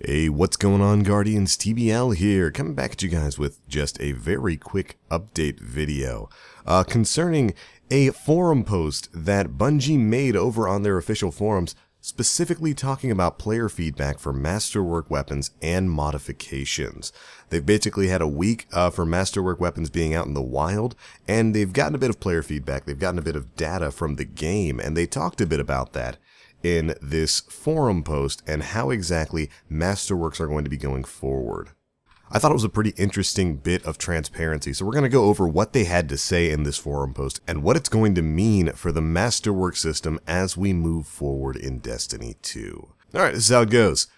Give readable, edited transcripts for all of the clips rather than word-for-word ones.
Hey, what's going on, Guardians? TBL here, coming back at you guys with just a very quick update video concerning a forum post that Bungie made over on their official forums, specifically talking about player feedback for Masterwork weapons and modifications. They've basically had a week for Masterwork weapons being out in the wild, and they've gotten a bit of player feedback, they've gotten a bit of data from the game, and they talked a bit about that in this forum post and how exactly Masterworks are going to be going forward. I thought it was a pretty interesting bit of transparency, so we're going to go over what they had to say in this forum post and what it's going to mean for the Masterworks system as we move forward in Destiny 2. Alright, this is how it goes.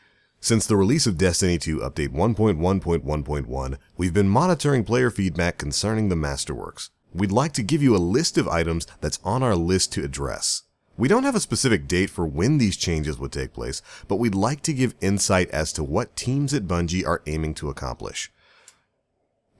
Since the release of Destiny 2 Update 1.1.1.1, we've been monitoring player feedback concerning the Masterworks. We'd like to give you a list of items that's on our list to address. We don't have a specific date for when these changes would take place, but we'd like to give insight as to what teams at Bungie are aiming to accomplish.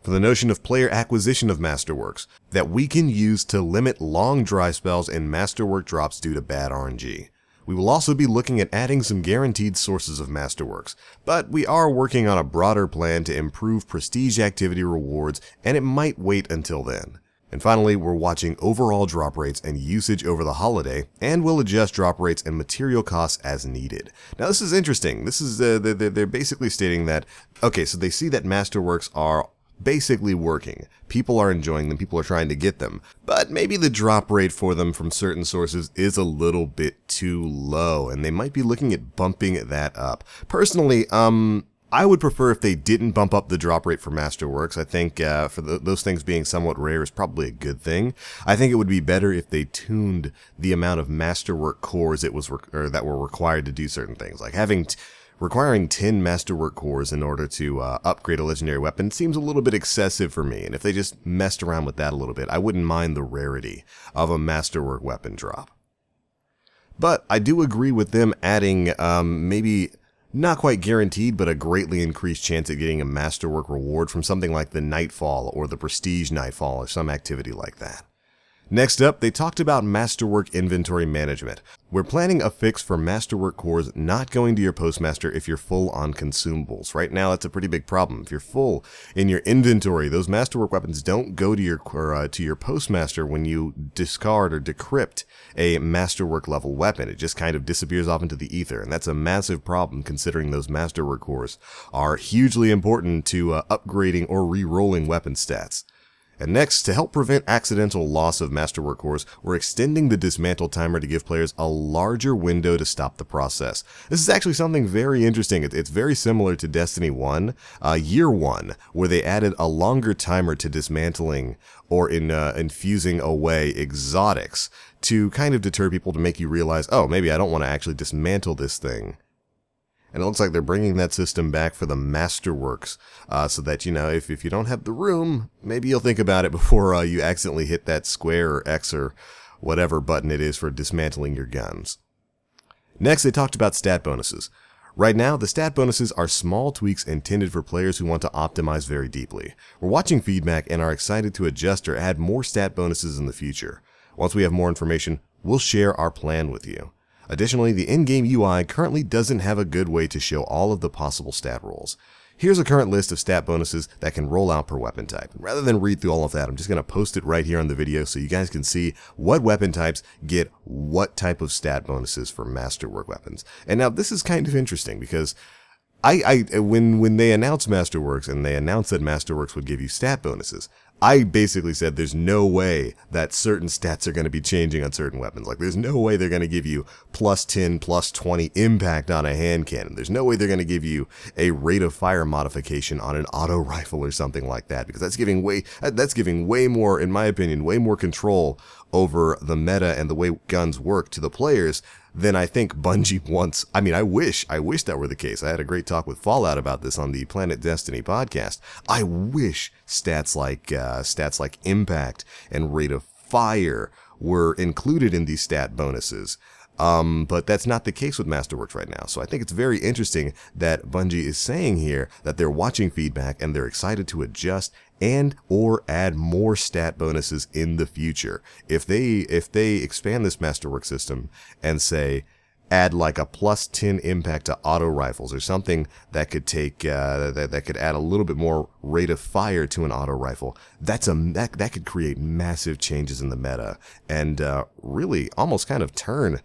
For the notion of player acquisition of Masterworks, that we can use to limit long dry spells and Masterwork drops due to bad RNG. We will also be looking at adding some guaranteed sources of Masterworks, but we are working on a broader plan to improve prestige activity rewards, and it might wait until then. And finally, we're watching overall drop rates and usage over the holiday, and we'll adjust drop rates and material costs as needed. Now, this is interesting. This is they're basically stating that, okay, so they see that Masterworks are basically working. People are enjoying them, people are trying to get them, but maybe the drop rate for them from certain sources is a little bit too low, and they might be looking at bumping that up. Personally, I would prefer if they didn't bump up the drop rate for Masterworks. I think for those things being somewhat rare is probably a good thing. I think it would be better if they tuned the amount of Masterwork cores that were required to do certain things. Like requiring 10 Masterwork cores in order to upgrade a legendary weapon seems a little bit excessive for me. And if they just messed around with that a little bit, I wouldn't mind the rarity of a Masterwork weapon drop. But I do agree with them adding maybe not quite guaranteed, but a greatly increased chance at getting a Masterwork reward from something like the Nightfall or the Prestige Nightfall or some activity like that. Next up, they talked about Masterwork inventory management. We're planning a fix for Masterwork cores not going to your postmaster if you're full on consumables. Right now, that's a pretty big problem. If you're full in your inventory, those Masterwork weapons don't go to your postmaster when you discard or decrypt a Masterwork level weapon. It just kind of disappears off into the ether, and that's a massive problem considering those Masterwork cores are hugely important to upgrading or re-rolling weapon stats. And next, to help prevent accidental loss of Masterwork cores, we're extending the dismantle timer to give players a larger window to stop the process. This is actually something very interesting. It's very similar to Destiny 1, Year 1, where they added a longer timer to dismantling or infusing away exotics to kind of deter people to make you realize, oh, maybe I don't want to actually dismantle this thing. And it looks like they're bringing that system back for the Masterworks, so that, you know, if you don't have the room, maybe you'll think about it before you accidentally hit that square or X or whatever button it is for dismantling your guns. Next, they talked about stat bonuses. Right now, the stat bonuses are small tweaks intended for players who want to optimize very deeply. We're watching feedback and are excited to adjust or add more stat bonuses in the future. Once we have more information, we'll share our plan with you. Additionally, the in-game UI currently doesn't have a good way to show all of the possible stat rolls. Here's a current list of stat bonuses that can roll out per weapon type. Rather than read through all of that, I'm just going to post it right here on the video so you guys can see what weapon types get what type of stat bonuses for Masterwork weapons. And now this is kind of interesting because when they announced Masterworks and they announced that Masterworks would give you stat bonuses, I basically said there's no way that certain stats are going to be changing on certain weapons. Like, there's no way they're going to give you plus 10, plus 20 impact on a hand cannon. There's no way they're going to give you a rate of fire modification on an auto rifle or something like that, because that's giving way more, in my opinion, way more control over the meta and the way guns work to the players than I think Bungie wants. I mean, I wish that were the case. I had a great talk with Fallout about this on the Planet Destiny podcast. I wish stats like impact and rate of fire were included in these stat bonuses. But that's not the case with Masterworks right now. So I think it's very interesting that Bungie is saying here that they're watching feedback and they're excited to adjust and or add more stat bonuses in the future. If they expand this Masterworks system and say, add like a +10 impact to auto rifles or something that could take that could add a little bit more rate of fire to an auto rifle, that could create massive changes in the meta and really almost kind of turn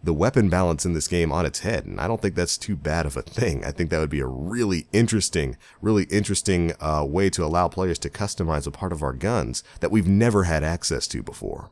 the weapon balance in this game on its head. And I don't think that's too bad of a thing. I think that would be a really interesting way to allow players to customize a part of our guns that we've never had access to before.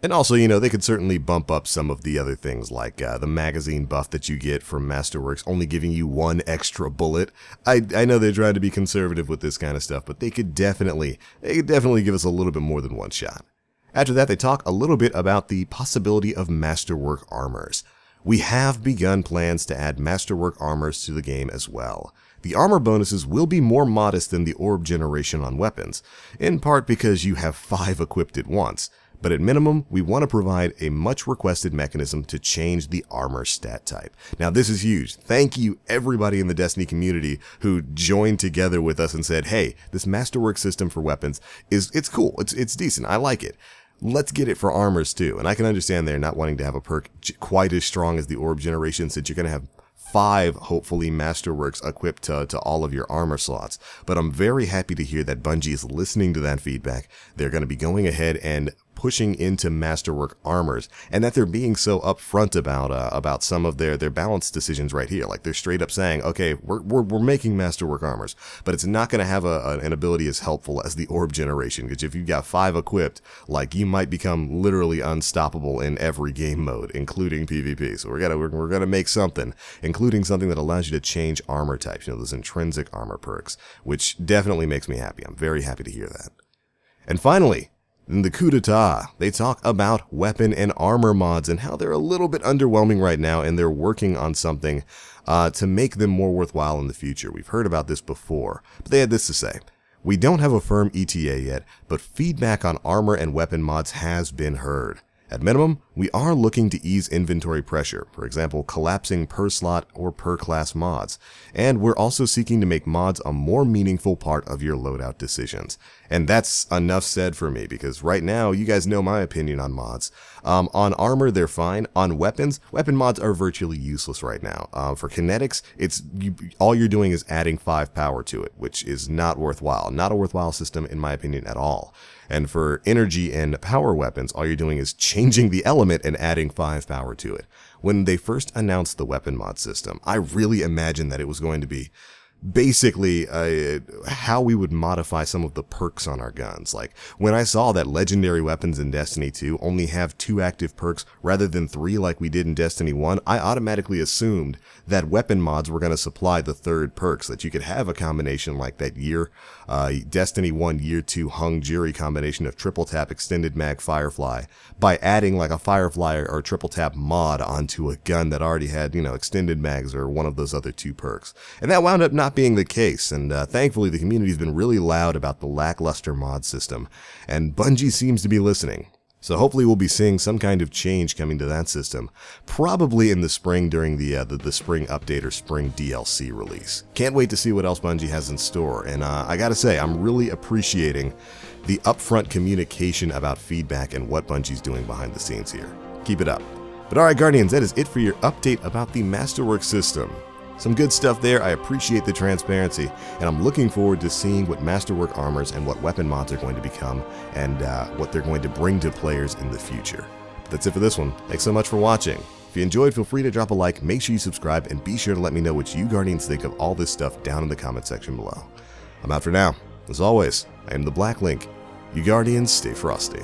And also, they could certainly bump up some of the other things like the magazine buff that you get from Masterworks, only giving you 1 extra bullet. I know they're trying to be conservative with this kind of stuff, but they could definitely give us a little bit more than 1 shot. After that, they talk a little bit about the possibility of Masterwork armors. We have begun plans to add Masterwork armors to the game as well. The armor bonuses will be more modest than the orb generation on weapons, in part because you have 5 equipped at once. But at minimum, we want to provide a much requested mechanism to change the armor stat type. Now this is huge. Thank you everybody in the Destiny community who joined together with us and said, hey, this Masterwork system for weapons it's cool, it's decent, I like it. Let's get it for armors too. And I can understand they're not wanting to have a perk quite as strong as the orb generation, since you're going to have 5, hopefully, Masterworks equipped to all of your armor slots. But I'm very happy to hear that Bungie is listening to that feedback. They're going to be going ahead and pushing into Masterwork armors, and that they're being so upfront about some of their balance decisions right here. Like, they're straight up saying, okay, we're making Masterwork armors, but it's not going to have an ability as helpful as the orb generation, because if you've got 5 equipped, like, you might become literally unstoppable in every game mode, including PvP. So we're gonna make something, including something that allows you to change armor types, those intrinsic armor perks, which definitely makes me happy. I'm very happy to hear that. And finally, in the coup d'etat, they talk about weapon and armor mods and how they're a little bit underwhelming right now, and they're working on something to make them more worthwhile in the future. We've heard about this before, but they had this to say. We don't have a firm ETA yet, but feedback on armor and weapon mods has been heard. At minimum, we are looking to ease inventory pressure, for example, collapsing per slot or per class mods, and we're also seeking to make mods a more meaningful part of your loadout decisions. And that's enough said for me, because right now, you guys know my opinion on mods. On armor, they're fine. On weapons, weapon mods are virtually useless right now. For kinetics, all you're doing is adding 5 power to it, which is not worthwhile. Not a worthwhile system, in my opinion, at all. And for energy and power weapons, all you're doing is changing the element and adding 5 power to it. When they first announced the weapon mod system, I really imagined that it was going to be basically how we would modify some of the perks on our guns. Like, when I saw that legendary weapons in Destiny 2 only have 2 active perks rather than 3 like we did in Destiny 1, I automatically assumed that weapon mods were going to supply the 3rd perk, so that you could have a combination like that Destiny 1 Year 2 Hung Jury combination of triple tap extended mag Firefly by adding like a Firefly or triple tap mod onto a gun that already had, extended mags or one of those other 2 perks. And that wound up not being the case, and thankfully the community's been really loud about the lackluster mod system, and Bungie seems to be listening. So hopefully we'll be seeing some kind of change coming to that system, probably in the spring during the spring update or spring DLC release. Can't wait to see what else Bungie has in store, and I gotta say, I'm really appreciating the upfront communication about feedback and what Bungie's doing behind the scenes here. Keep it up. But alright Guardians, that is it for your update about the Masterworks system. Some good stuff there. I appreciate the transparency, and I'm looking forward to seeing what Masterwork armors and what weapon mods are going to become, and what they're going to bring to players in the future. But that's it for this one. Thanks so much for watching. If you enjoyed, feel free to drop a like, make sure you subscribe, and be sure to let me know what you Guardians think of all this stuff down in the comment section below. I'm out for now. As always, I am TheBlackLink. You Guardians, stay frosty.